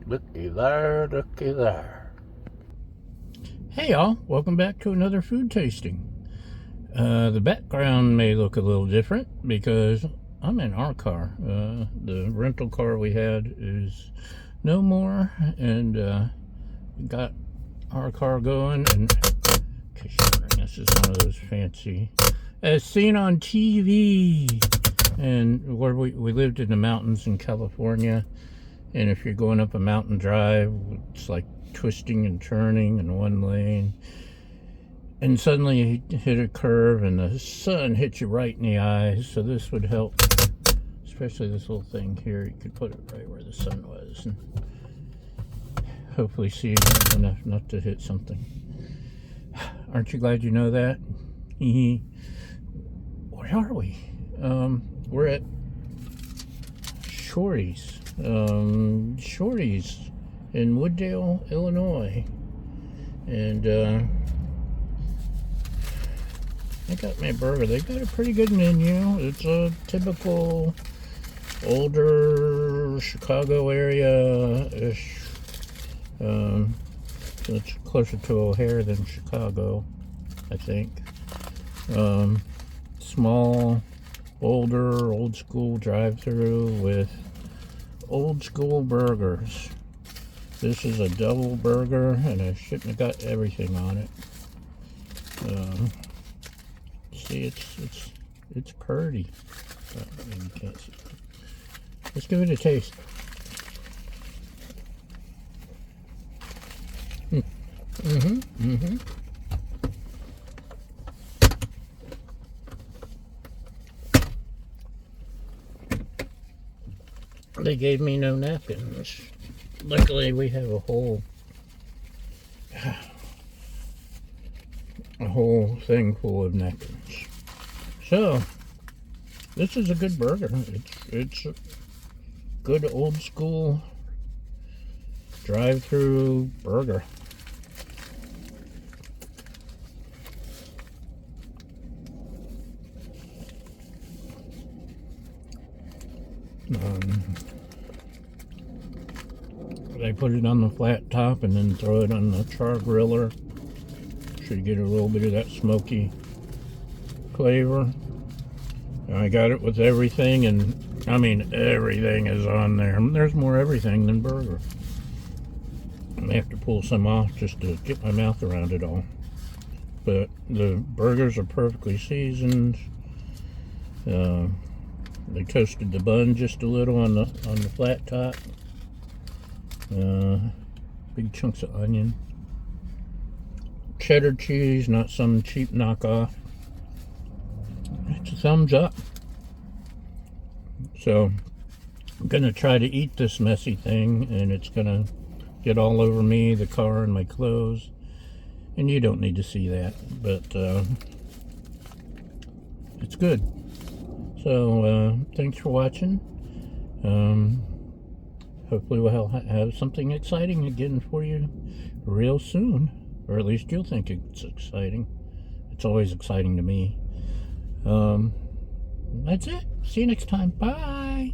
Looky there, looky there. Hey y'all, welcome back to another food tasting. The background may look a little different because I'm in our car. The rental car we had is no more, and we got our car going. And this is one of those fancy, as seen on TV. And where we lived in the mountains in California, and if you're going up a mountain drive, it's like twisting and turning in one lane, and suddenly you hit a curve and the sun hits you right in the eyes. So this would help, especially this little thing here. You could put it right where the sun was and hopefully see enough not to hit something. Aren't you glad you know that? Where are we? We're at Shorty's. Shorty's in Wooddale, Illinois. And I got my burger. They got a pretty good menu. It's a typical older Chicago area-ish. It's closer to O'Hare than Chicago, I think. Small, older, old school drive-through with old school burgers. This is a double burger, and I shouldn't have got everything on it. See, it's pretty. You can't see. Let's give it a taste. They gave me no napkins. Luckily, we have a whole thing full of napkins. So, this is a good burger. It's a good old school drive-through burger. They put it on the flat top and then throw it on the char griller. Should get a little bit of that smoky flavor. And I got it with everything, and I mean everything is on there. There's more everything than burger. I may have to pull some off just to get my mouth around it all. But the burgers are perfectly seasoned. They toasted the bun just a little on the flat top. Big chunks of onion. Cheddar cheese, not some cheap knockoff. It's a thumbs up. So I'm gonna try to eat this messy thing, and it's gonna get all over me, the car, and my clothes. And you don't need to see that, but it's good. So thanks for watching. Hopefully we'll have something exciting again for you real soon, or at least you'll think it's exciting. It's always exciting to me. That's it. See you next time. Bye.